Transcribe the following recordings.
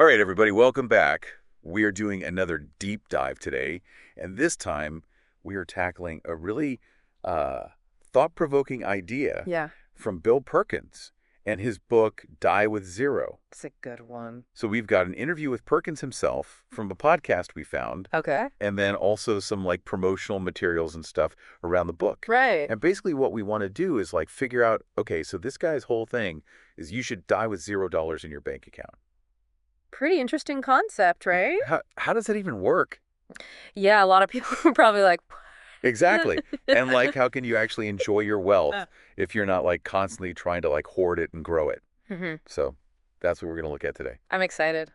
All right, everybody, welcome back. We are doing another deep dive today, and this time we are tackling a really uh, thought-provoking idea Yeah, from Bill Perkins and his book, Die with Zero. it's a good one. So we've got an interview with Perkins himself from a podcast we found, Okay. and then also some like promotional materials and stuff around the book. Right. And basically what we want to do is like figure out, okay, so this guy's whole thing is you should die with $0 in your bank account. Pretty interesting concept, right? How does that even work? Yeah, a lot of people are probably like, Exactly. And like, how can you actually enjoy your wealth Uh. if you're not like constantly trying to like hoard it and grow it? Mhm. So that's what we're going to look at today. I'm excited.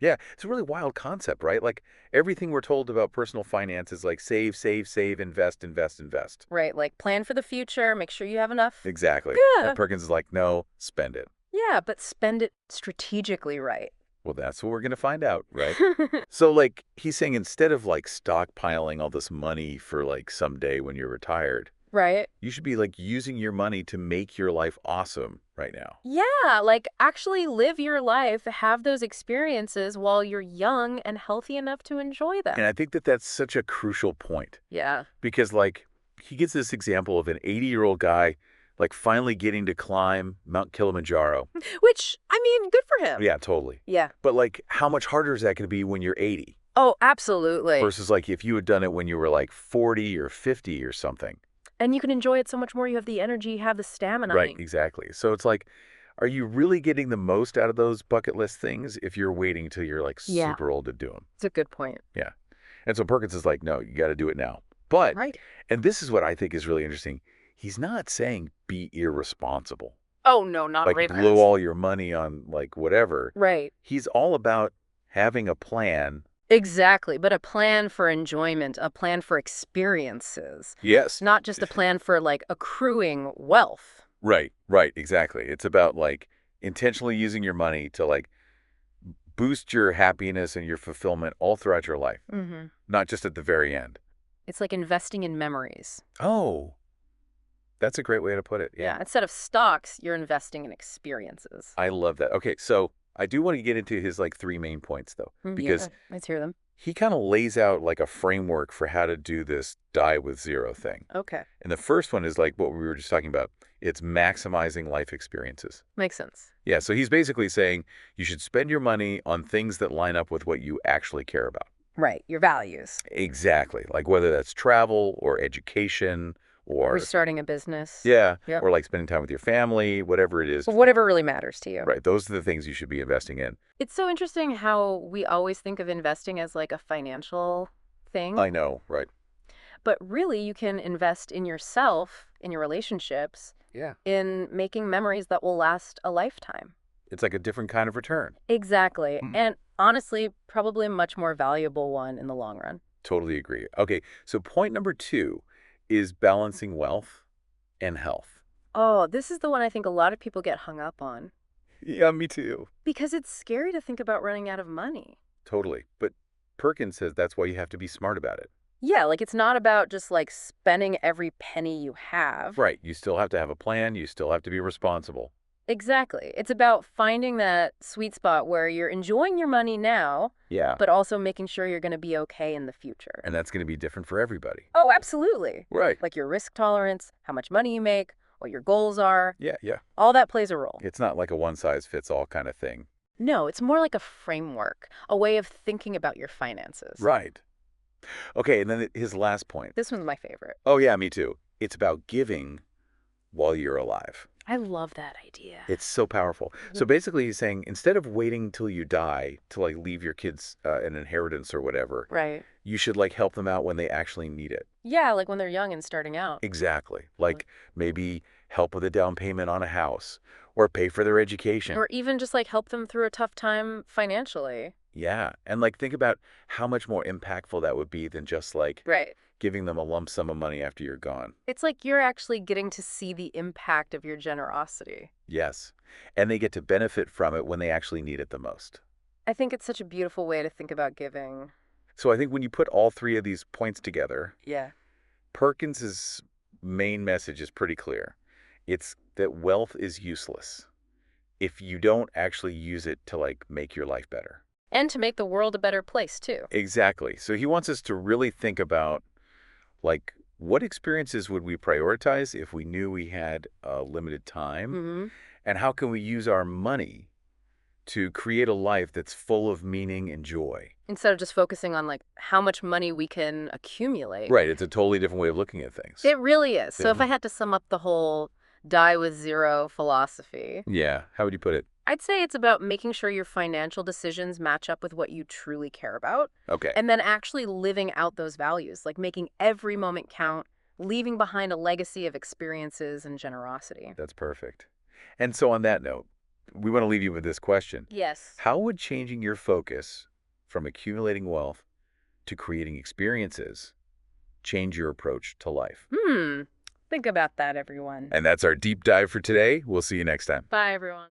Yeah, it's a really wild concept, right? Like everything we're told about personal finance is like save, save, save, invest, invest, invest. Right, like plan for the future, make sure you have enough. Exactly. And Yeah. Perkins is like, no, spend it. Yeah, but spend it strategically right. Well, that's what we're going to find out, right? So like he's saying instead of like stockpiling all this money for like someday when you're retired, Right? you should be like using your money to make your life awesome right now. Yeah, like actually live your life, have those experiences while you're young and healthy enough to enjoy And them. I think that that's such a crucial point Yeah. because like he gives this example of an 80-year-old guy like finally getting to climb Mount Kilimanjaro. Which, I mean, good for him. Yeah, totally. Yeah. But like how much harder is that going to be when you're 80 Oh, absolutely. versus like if you had done it when you were like 40 or 50 or something? And you can enjoy it so much more. You have the energy, you have the stamina. Right, exactly. So it's like, are you really getting the most out of those bucket list things if you're waiting till you're like Yeah. super old to do them? It's a good point. Yeah. And so Perkins is like, no, you got to do it now. But, Right. and this is what I think is really interesting. He's not saying be irresponsible, Oh, no, not like rape blow all your money on like whatever. Right. He's all about having a plan. Exactly. But a plan for enjoyment, a plan for experiences, Yes. not just a plan for like accruing wealth. Right, right, exactly. It's about like intentionally using your money to like boost your happiness and your fulfillment all throughout your life, Mm-hmm. not just at the very end. It's like investing in memories. Oh, that's a great way to put it. Yeah. Instead of stocks, you're investing in experiences. I love that. Okay, so I do want to get into his like three main points though, because Yeah. Let's hear them. he kind of lays out like a framework for how to do this die with zero thing. Okay. And the first one is like what we were just talking about. It's maximizing life experiences. Makes sense. Yeah, so he's basically saying you should spend your money on things that line up with what you actually care about. Right. Your values. Exactly. Like whether that's travel or education or Restarting a business. yeah, Yep. or like spending time with your family, whatever it is. Whatever really matters to you. Right. Those are the things you should be investing in. It's so interesting how we always think of investing as like a financial thing. I know, right? But really, you can invest in yourself, in your relationships, Yeah. in making memories that will last a lifetime. It's like a different kind of return. Exactly. Mm. And honestly, probably a much more valuable one in the long run. Totally agree. Okay, so point number two is balancing wealth and health. Oh, this is the one I think a lot of people get hung up on Yeah, me too. because it's scary to think about running out of money. Totally. But Perkins says that's why you have to be smart about it. Yeah, like it's not about just like spending every penny you have. Right. You still have to have a plan. You still have to be responsible. Exactly. It's about finding that sweet spot where you're enjoying your money now, Yeah. but also making sure you're going to be okay in the future. And that's going to be different for everybody. Oh, absolutely. Right. Like your risk tolerance, how much money you make, what your goals are, Yeah, yeah. all that plays a role. It's not like a one-size-fits-all kind of thing. No, it's more like a framework, a way of thinking about your finances. Right. Okay, and then his last point. This one's my favorite. Oh, yeah, me too. It's about giving while you're alive. I love that idea. It's so powerful. So basically he's saying instead of waiting till you die to like leave your kids an inheritance or whatever, Right. you should like help them out when they actually need it. Yeah, like when they're young and starting out. Exactly. Like maybe help with a down payment on a house or pay for their education. Or even just like help them through a tough time financially. Yeah. And like think about how much more impactful that would be than just like Right. giving them a lump sum of money after you're gone. It's like you're actually getting to see the impact of your generosity. Yes. And they get to benefit from it when they actually need it the most. I think it's such a beautiful way to think about giving. So I think when you put all three of these points together, Yeah. Perkins's main message is pretty clear. It's that wealth is useless if you don't actually use it to like make your life better. And to make the world a better place, too. Exactly. So he wants us to really think about, like, what experiences would we prioritize if we knew we had a limited time? Hmm. And how can we use our money to create a life that's full of meaning and joy? Instead of just focusing on, like, how much money we can accumulate. Right. It's a totally different way of looking at things. It really is. So if Yeah. I had to sum up the whole die with zero philosophy, Yeah. How would you put it? I'd say it's about making sure your financial decisions match up with what you truly care about, Okay. and then actually living out those values, like making every moment count, leaving behind a legacy of experiences and generosity. That's perfect. And so on that note, we want to leave you with this question. Yes. How would changing your focus from accumulating wealth to creating experiences change your approach to life? Think about that, everyone. And that's our deep dive for today. We'll see you next time. Bye, everyone.